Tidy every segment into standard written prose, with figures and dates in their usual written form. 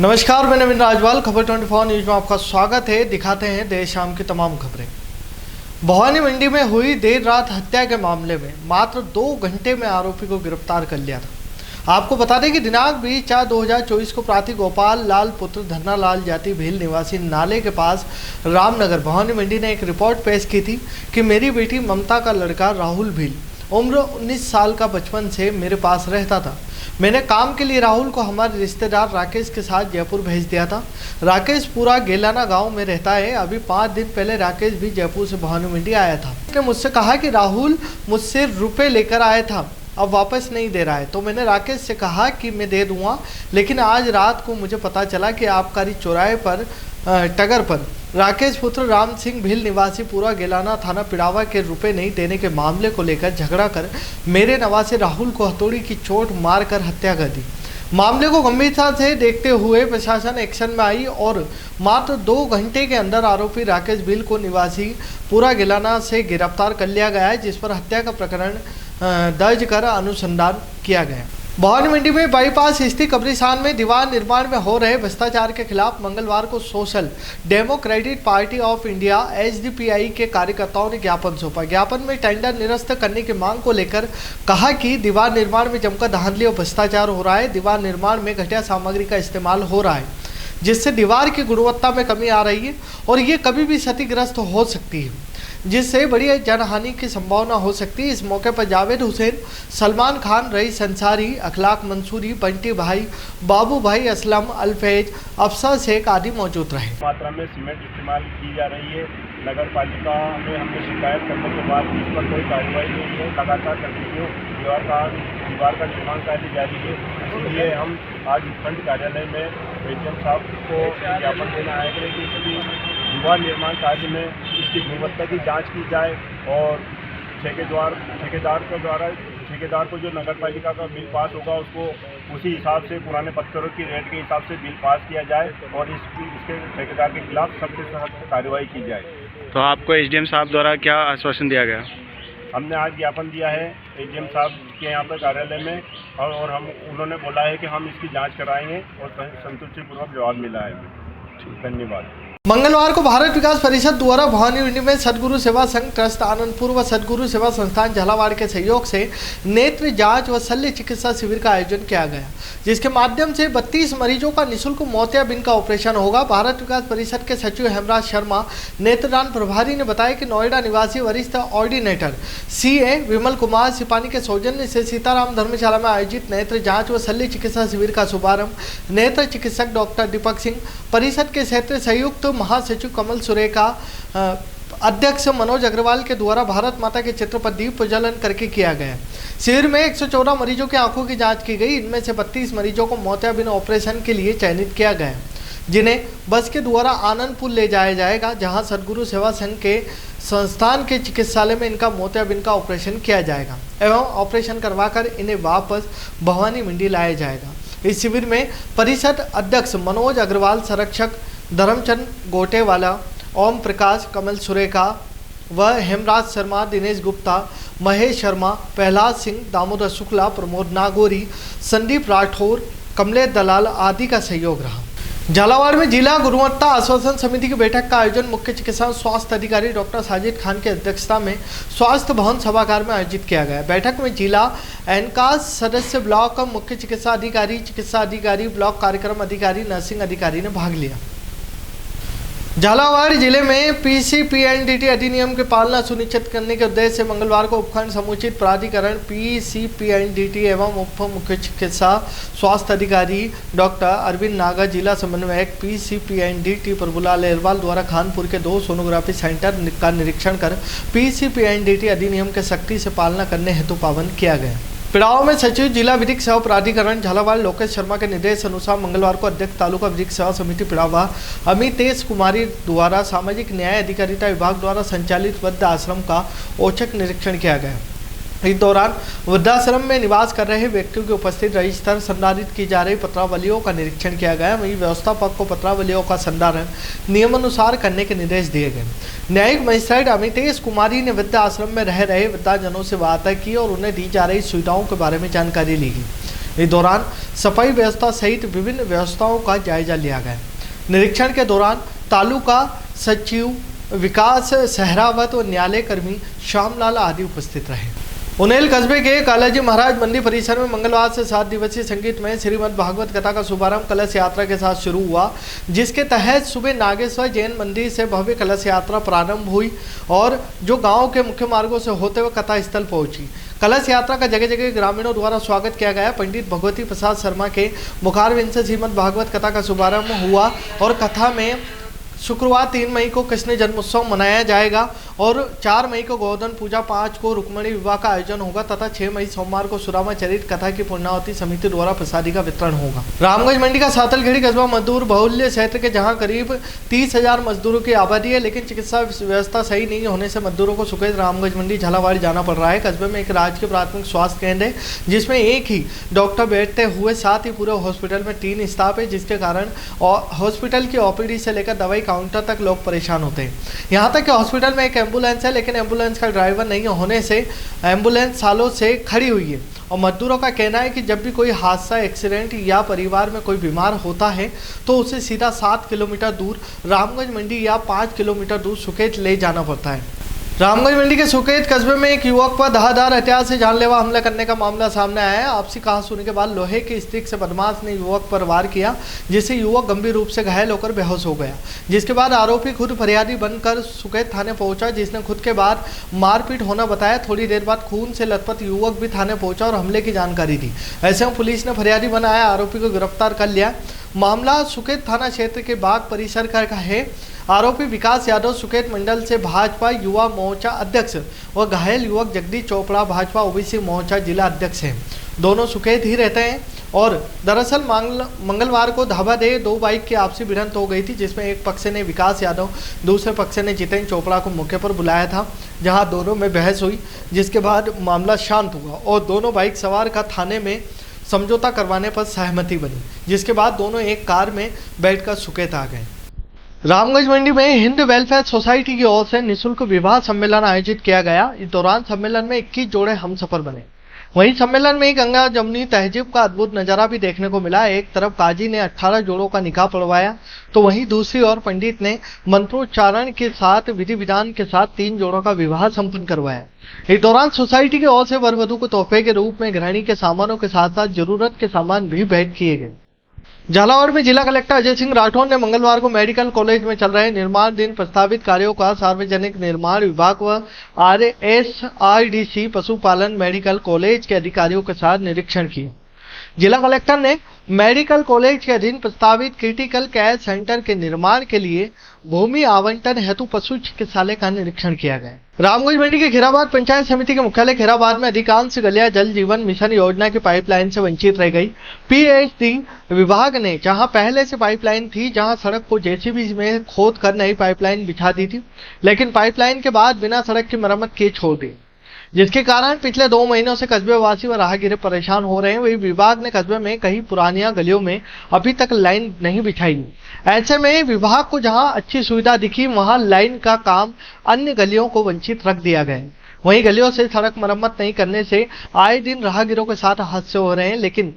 नमस्कार, मैं नवीन राजवाल। खबर 24 न्यूज में आपका स्वागत है। दिखाते हैं देर शाम की तमाम खबरें। भवानी मंडी में हुई देर रात हत्या के मामले में मात्र 2 घंटे में आरोपी को गिरफ्तार कर लिया था। आपको बता दें कि दिनांक 20/4/2024 को प्रातः गोपाल लाल पुत्र धन्ना लाल जाति भील निवासी नाले के पास रामनगर भवानी मंडी ने एक रिपोर्ट पेश की थी कि मेरी बेटी ममता का लड़का राहुल भील उम्र 19 साल का बचपन से मेरे पास रहता था। मैंने काम के लिए राहुल को हमारे रिश्तेदार राकेश के साथ जयपुर भेज दिया था। राकेश पूरा गेलाना गांव में रहता है। अभी 5 दिन पहले राकेश भी जयपुर से भवानी मंडी आया था। उसने मुझसे कहा कि राहुल मुझसे रुपए लेकर आया था, अब वापस नहीं दे रहा है। तो मैंने राकेश से कहा कि मैं दे दूंगा, लेकिन आज रात को मुझे पता चला कि आबकारी चौराहे पर टगर पर राकेश पुत्र राम सिंह भील निवासी पूरा गेलाना थाना पिड़ावा के रुपए नहीं देने के मामले को लेकर झगड़ा कर मेरे नवासे राहुल को हथौड़ी की चोट मारकर हत्या कर दी। मामले को गंभीरता से देखते हुए प्रशासन एक्शन में आई और मात्र 2 घंटे के अंदर आरोपी राकेश भील को निवासी पूरा गेलाना से गिरफ्तार कर लिया गया है, जिस पर हत्या का प्रकरण दर्ज कर अनुसंधान किया गया। भवानी मंडी में बाईपास स्थित कब्रिस्तान में दीवार निर्माण में हो रहे भ्रष्टाचार के खिलाफ मंगलवार को social democratic party of India (SDPI) के कार्यकर्ताओं ने ज्ञापन सौंपा। ज्ञापन में टेंडर निरस्त करने की मांग को लेकर कहा कि दीवार निर्माण में जमकर धांधली और भ्रष्टाचार हो रहा है। दीवार निर्माण में घटिया सामग्री का इस्तेमाल हो रहा है, जिससे दीवार की गुणवत्ता में कमी आ रही है और ये कभी भी क्षतिग्रस्त हो सकती है, जिससे बड़ी जनहानि की संभावना हो सकती है। इस मौके पर जावेद हुसैन, सलमान खान, रईस अंसारी, अखलाक मंसूरी, बंटी भाई, बाबू भाई असलम, अल्फेज, अफसर शेख आदि मौजूद रहे। मात्रा में सीमेंट इस्तेमाल की जा रही है। नगर पालिका में हमने शिकायत करने के बाद इस पर कोई कार्रवाई नहीं है। लगातार कंटिन्यू दीवार का निर्माण कार्य जारी है। इसलिए हम आज खंड कार्यालय में एडीएम साहब को ज्ञापन देना आए थे कि दीवार निर्माण कार्य में इसकी गुणवत्ता की जांच की जाए और ठेकेदार को जो नगर पालिका का बिल पास होगा उसको उसी हिसाब से पुराने पत्थरों की रेट के हिसाब से बिल पास किया जाए और इसके ठेकेदार के खिलाफ सख्त से सख्त कार्रवाई की जाए। तो आपको एसडीएम साहब द्वारा क्या आश्वासन दिया गया? हमने आज ज्ञापन दिया है एडीएम साहब के यहाँ पर कार्यालय में और उन्होंने बोला है कि हम इसकी जाँच कराएँगे और संतुष्टिपूर्वक जवाब मिला है। धन्यवाद। मंगलवार को भारत विकास परिषद द्वारा भवानी मंडी में सदगुरु सेवा संघ ट्रस्ट आनंदपुर व सदगुरु सेवा संस्थान झालावाड़ के सहयोग से नेत्र जांच व शल्य चिकित्सा शिविर का आयोजन किया गया, जिसके माध्यम से 32 मरीजों का निःशुल्क मोतियाबिंद का ऑपरेशन होगा। भारत विकास परिषद के सचिव हेमराज शर्मा, नेत्रदान प्रभारी ने बताया कि नोएडा निवासी वरिष्ठ ऑर्डिनेटर CA विमल कुमार सिपानी के सौजन्य से सीताराम धर्मशाला में आयोजित नेत्र जाँच व शल्य चिकित्सा शिविर का शुभारंभ नेत्र चिकित्सक डॉक्टर दीपक सिंह, परिषद के क्षेत्रीय संयुक्त महासचिव कमल सुरेखा, अध्यक्ष मनोज अग्रवाल के द्वारा भारत माता के चित्र पर दीप प्रज्वलन करके किया गया। शिविर में 114 मरीजों की आंखों की जांच की गई। इनमें से 32 मरीजों को मोतियाबिंद ऑपरेशन के लिए चयनित किया गया, जिन्हें बस के द्वारा आनंदपुर ले जाया जाएगा, जहां सदगुरु सेवा संघ के संस्थान के चिकित्सालय में इनका मोतियाबिंद का ऑपरेशन किया जाएगा एवं ऑपरेशन करवाकर इन्हें वापस भवानी मंडी लाया जाएगा। इस शिविर में परिषद अध्यक्ष मनोज अग्रवाल, संरक्षक धर्मचंद गोटेवाला, ओम प्रकाश, कमल सुरेखा व हेमराज शर्मा, दिनेश गुप्ता, महेश शर्मा, प्रहलाद सिंह, दामोदर शुक्ला, प्रमोद नागौरी, संदीप राठौर, कमलेश दलाल आदि का सहयोग रहा। झालावाड़ में जिला गुणवत्ता आश्वासन समिति की बैठक का आयोजन मुख्य चिकित्सा स्वास्थ्य अधिकारी डॉक्टर साजिद खान की अध्यक्षता में स्वास्थ्य भवन सभागार में आयोजित किया गया। बैठक में जिला एनकास सदस्य, ब्लॉक मुख्य चिकित्सा अधिकारी, ब्लॉक कार्यक्रम अधिकारी, नर्सिंग अधिकारी ने भाग लिया। झालावाड़ जिले में PCPNDT अधिनियम की पालना सुनिश्चित करने के उद्देश्य से मंगलवार को उपखंड समुचित प्राधिकरण PCPNDT एवं उप मुख्य चिकित्सा स्वास्थ्य अधिकारी डॉक्टर अरविंद नागर, जिला समन्वयक PCPNDT प्रभुलाल अहरवाल द्वारा खानपुर के 2 सोनोग्राफी सेंटर का निरीक्षण कर PCPNDT अधिनियम के सख्ती से पालना करने हेतु पाबंद किया गया। पिड़ाव में सचिव जिला विधिक सेवा प्राधिकरण झालावाड़ लोकेश शर्मा के निर्देश अनुसार मंगलवार को अध्यक्ष तालुका विधिक सेवा समिति पिड़ावा अमितेश कुमारी द्वारा सामाजिक न्याय अधिकारिता विभाग द्वारा संचालित वृद्ध आश्रम का औचक निरीक्षण किया गया। इस दौरान वृद्धाश्रम में निवास कर रहे व्यक्तियों की उपस्थित रजिस्टर संधारित की जा रही पत्रावलियों का निरीक्षण किया गया। वहीं व्यवस्थापक को पत्रावलियों का संधारण नियमानुसार करने के निर्देश दिए गए। न्यायिक मजिस्ट्रेट अमितेश कुमारी ने वृद्धाश्रम में रह रहे वृद्धाजनों से वार्ता की और उन्हें दी जा रही सुविधाओं के बारे में जानकारी ली गई। इस दौरान सफाई व्यवस्था सहित विभिन्न व्यवस्थाओं का जायजा लिया गया। निरीक्षण के दौरान तालुका सचिव विकास सहरावत और न्यायालय कर्मी श्यामलाल आदि उपस्थित रहे। उनेल कस्बे के कालाजी महाराज मंदिर परिसर में मंगलवार से 7 दिवसीय संगीतमय श्रीमद् भागवत कथा का शुभारंभ कलश यात्रा के साथ शुरू हुआ, जिसके तहत सुबह नागेश्वर जैन मंदिर से भव्य कलश यात्रा प्रारंभ हुई और जो गांव के मुख्य मार्गों से होते हुए कथा स्थल पहुंची। कलश यात्रा का जगह जगह ग्रामीणों द्वारा स्वागत किया गया। पंडित भगवती प्रसाद शर्मा के मुखारविंद से श्रीमद् भागवत कथा का शुभारंभ हुआ और कथा में शुक्रवार 3 मई को कृष्ण जन्मोत्सव मनाया जाएगा और 4 मई को गोवर्धन पूजा, 5 को रुक्मणी विवाह का आयोजन होगा तथा 6 मई सोमवार को सुरामा चरित कथा की पूर्णावती समिति द्वारा प्रसादी का वितरण होगा। रामगंज मंडी का सातलखेड़ी कस्बा मजदूर बहुल्य क्षेत्र के जहां करीब 30,000 मजदूरों की आबादी है, लेकिन चिकित्सा व्यवस्था सही नहीं होने से मजदूरों को सुखेत रामगंज मंडी झालावाड़ जाना पड़ रहा है। कस्बे में एक राजकीय प्राथमिक स्वास्थ्य केंद्र है जिसमें एक ही डॉक्टर बैठते हुए, साथ ही पूरे हॉस्पिटल में 3 स्टाफ है, जिसके कारण हॉस्पिटल की ओपीडी से लेकर दवाई काउंटर तक लोग परेशान होते हैं। यहाँ तक कि हॉस्पिटल में एक एम्बुलेंस है, लेकिन एम्बुलेंस का ड्राइवर नहीं होने से एम्बुलेंस सालों से खड़ी हुई है और मजदूरों का कहना है कि जब भी कोई हादसा, एक्सीडेंट या परिवार में कोई बीमार होता है तो उसे सीधा 7 किलोमीटर दूर रामगंज मंडी या 5 किलोमीटर दूर सुकेत ले जाना पड़ता है। रामगंज मंडी के सुकेत कस्बे में एक युवक पर धारदार हथियार से जानलेवा हमला करने का मामला सामने आया है। आपसी कहासुनी के बाद लोहे की स्टिक से बदमाश ने युवक पर वार किया, जिससे युवक गंभीर रूप से घायल होकर बेहोश हो गया। जिसके बाद आरोपी खुद फरियादी बनकर सुकेत थाने पहुंचा, जिसने खुद के बाद मारपीट होना बताया। थोड़ी देर बाद खून से लथपथ युवक भी थाने पहुंचा और हमले की जानकारी दी। ऐसे में पुलिस ने फरियादी बनाया, आरोपी को गिरफ्तार कर लिया। मामला सुकेत थाना क्षेत्र के बाग परिसर का है। आरोपी विकास यादव सुकेत मंडल से भाजपा युवा मोर्चा अध्यक्ष और घायल युवक जगदीश चोपड़ा भाजपा ओबीसी मोर्चा जिला अध्यक्ष हैं। दोनों सुकेत ही रहते हैं और दरअसल मंगलवार को धाबा दे 2 बाइक की आपसी भिड़ंत हो गई थी, जिसमें एक पक्ष ने विकास यादव, दूसरे पक्ष ने जितेंद्र चोपड़ा को मौके पर बुलाया था, जहां दोनों में बहस हुई, जिसके बाद मामला शांत हुआ और दोनों बाइक सवार का थाने में समझौता करवाने पर सहमति बनी, जिसके बाद दोनों एक कार में बैठकर सुकेत आ गए। रामगंज मंडी में हिंद वेलफेयर सोसाइटी की ओर से निःशुल्क विवाह सम्मेलन आयोजित किया गया। इस दौरान सम्मेलन में 21 जोड़े हमसफर बने। वहीं सम्मेलन में गंगा जमुनी तहजीब का अद्भुत नजारा भी देखने को मिला। एक तरफ काजी ने 18 जोड़ों का निकाह पढ़वाया, तो वहीं दूसरी ओर पंडित ने मंत्रोच्चारण के साथ विधि विधान के साथ 3 जोड़ों का विवाह संपन्न करवाया। इस दौरान सोसाइटी की ओर से वर वधू को तोहफे के रूप में गृहिणी के सामानों के साथ साथ जरूरत के सामान भी भेंट किए गए। झालावाड़ में जिला कलेक्टर अजय सिंह राठौर ने मंगलवार को मेडिकल कॉलेज में चल रहे निर्माणाधीन प्रस्तावित कार्यों का सार्वजनिक निर्माण विभाग व RSRDC पशुपालन मेडिकल कॉलेज के अधिकारियों के साथ निरीक्षण किया। जिला कलेक्टर ने मेडिकल कॉलेज के अधीन प्रस्तावित क्रिटिकल केयर सेंटर के निर्माण के लिए भूमि आवंटन हेतु पशु चिकित्सालय का निरीक्षण किया गया। रामगंज मंडी के खीराबाद पंचायत समिति के मुख्यालय खीराबाद में अधिकांश गलियां जल जीवन मिशन योजना की पाइपलाइन से वंचित रह गई। PHD विभाग ने जहां पहले से पाइपलाइन थी, जहां सड़क को JCB में खोद कर नई पाइपलाइन बिछा दी थी, लेकिन पाइपलाइन के बाद बिना सड़क की मरम्मत किए छोड़ दी, जिसके कारण पिछले 2 महीनों से कस्बे वासी व राहगीर परेशान हो रहे हैं। वही विभाग ने कस्बे में कई पुरानिया गलियों में अभी तक लाइन नहीं बिछाई। ऐसे में विभाग को जहां अच्छी सुविधा दिखी, वहां लाइन का काम अन्य गलियों को वंचित रख दिया गया। वहीं गलियों से सड़क मरम्मत नहीं करने से आए दिन राहगीरों के साथ हादसे हो रहे हैं, लेकिन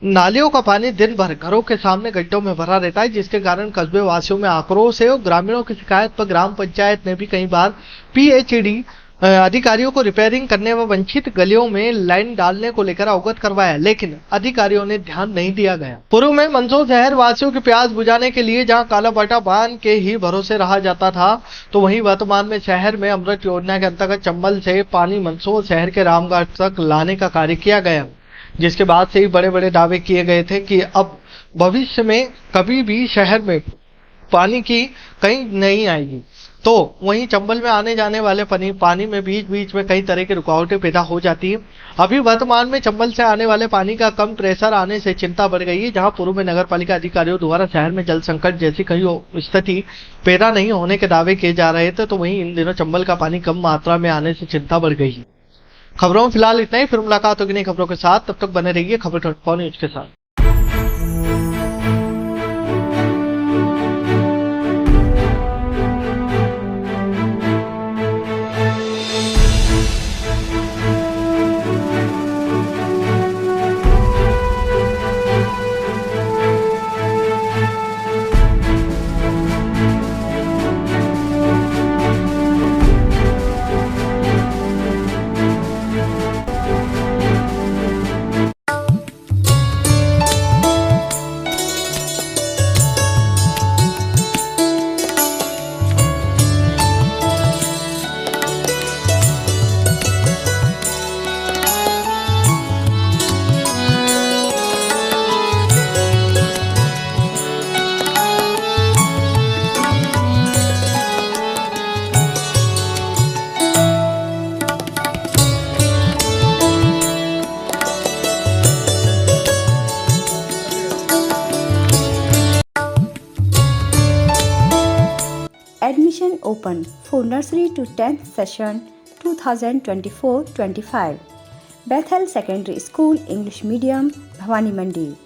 नालियों का पानी दिन भर घरों के सामने गड्ढों में भरा रहता है, जिसके कारण कस्बे वासियों में आक्रोश है और ग्रामीणों की शिकायत पर ग्राम पंचायत ने भी कई बार PHD अधिकारियों को रिपेयरिंग करने व वंचित गलियों में लाइन डालने को लेकर अवगत करवाया, लेकिन अधिकारियों ने ध्यान नहीं दिया गया। पूर्व में मंदसौर शहर वासियों की प्यास बुझाने के लिए जहां कालाबाटा बांध के ही भरोसे रहा जाता था, तो वहीं वर्तमान में शहर में अमृत योजना के अंतर्गत चंबल से पानी मंदसौर शहर के रामघाट तक लाने का कार्य किया गया, जिसके बाद से ही बड़े बड़े दावे किए गए थे कि अब भविष्य में कभी भी शहर में पानी की कहीं नहीं आएगी। तो वहीं चंबल में आने जाने वाले पानी में बीच बीच में कई तरह की रुकावटें पैदा हो जाती है। अभी वर्तमान में चंबल से आने वाले पानी का कम प्रेशर आने से चिंता बढ़ गई है, जहां पूर्व में नगर पालिका अधिकारियों द्वारा शहर में जल संकट जैसी कई स्थिति पैदा नहीं होने के दावे किए जा रहे थे, तो वहीं इन दिनों चंबल का पानी कम मात्रा में आने से चिंता बढ़ गई है। खबरों में फिलहाल इतना ही, फिर मुलाकात होगी नई खबरों के साथ। तब तक बने रहिए खबर 24 न्यूज के साथ। Admission open for nursery to 10th session 2024-25. Bethel Secondary School English Medium, Bhavani Mandi.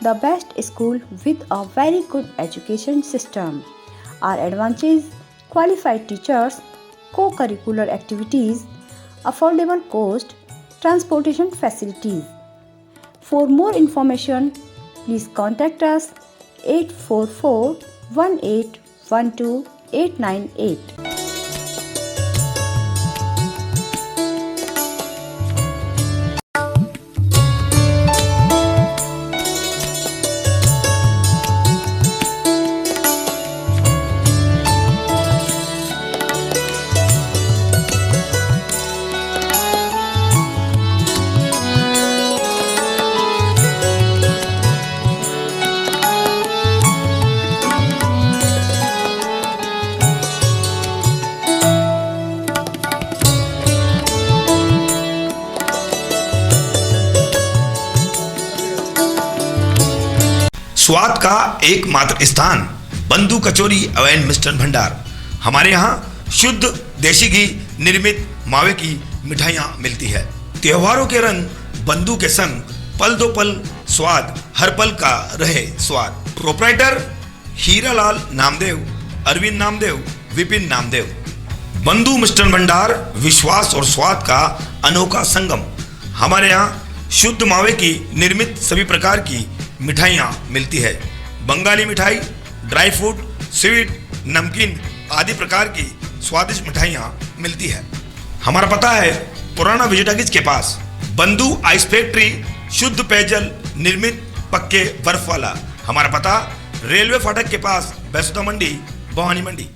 The best school with a very good education system. Our advantages: qualified teachers, co-curricular activities, affordable cost, transportation facilities. For more information, please contact us 844-1812-898. स्वाद का एकमात्र स्थान बंधु कचौरी अवैन मिष्ठान भंडार। हमारे यहाँ शुद्ध देशी घी निर्मित मावे की मिठाइयाँ मिलती है। त्योहारों के रंग बंधु के संग पल दो पल स्वाद हर पल का रहे स्वाद। प्रोप्राइटर हीरालाल नामदेव, अरविंद नामदेव, विपिन नामदेव। बंधु मिष्ठान भंडार विश्वास और स्वाद का अनोखा संगम। हमारे यहाँ शुद्ध मावे की निर्मित सभी प्रकार की मिठाइयाँ मिलती है। बंगाली मिठाई, ड्राई फ्रूट, स्वीट, नमकीन आदि प्रकार की स्वादिष्ट मिठाइयाँ मिलती है। हमारा पता है पुराना विजयटागिज के पास। बंधु आइस फैक्ट्री, शुद्ध पेयजल निर्मित पक्के बर्फ वाला। हमारा पता रेलवे फाटक के पास, बैसुदा मंडी, भवानी मंडी।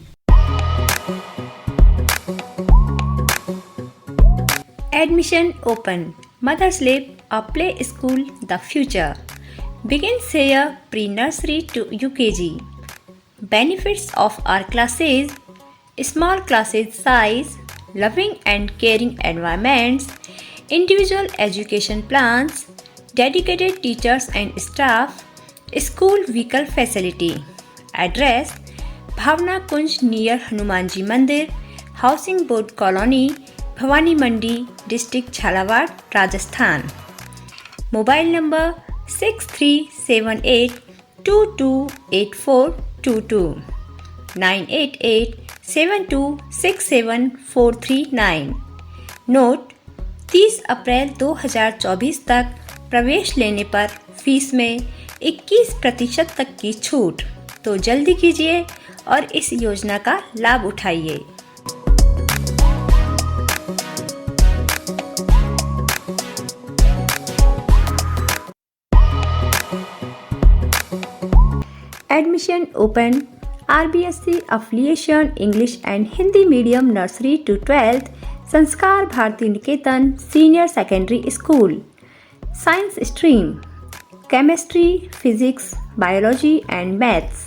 Admission open. Mother's Lab, a play school, the future. Begins here pre-nursery to UKG. Benefits of our classes: small classes size, loving and caring environments, individual education plans, dedicated teachers and staff, school vehicle facility. Address: Bhavna Kunj near Hanumanji Mandir, Housing Board Colony, Bhavani Mandi, District Jhalawad, Rajasthan. Mobile number 6378228422 98872674439। Note: 30 अप्रैल 2024 तक प्रवेश लेने पर fees में 21% तक की छूट। तो जल्दी कीजिए और इस योजना का लाभ उठाइए। Admission open. RBSC affiliation English and Hindi medium nursery to 12th, Sanskar Bharati Niketan Senior Secondary School. Science stream: Chemistry, Physics, Biology and Maths.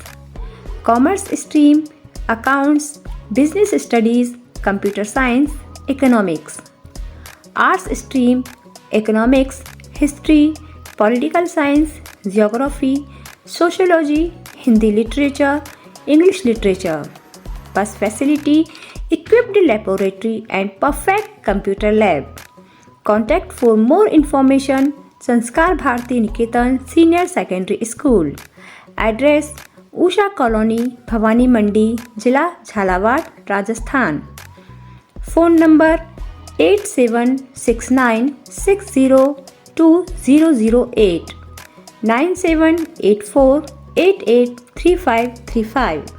Commerce stream: Accounts, Business Studies, Computer Science, Economics. Arts stream: Economics, History, Political Science, Geography, Sociology, Hindi Literature, English Literature. Bus facility, equipped laboratory and perfect computer lab. Contact for more information Sanskar Bharati Niketan Senior Secondary School. Address: Usha Colony, Bhavani Mandi, Jila Jhalawad, Rajasthan. Phone number 8769602008 9784883535।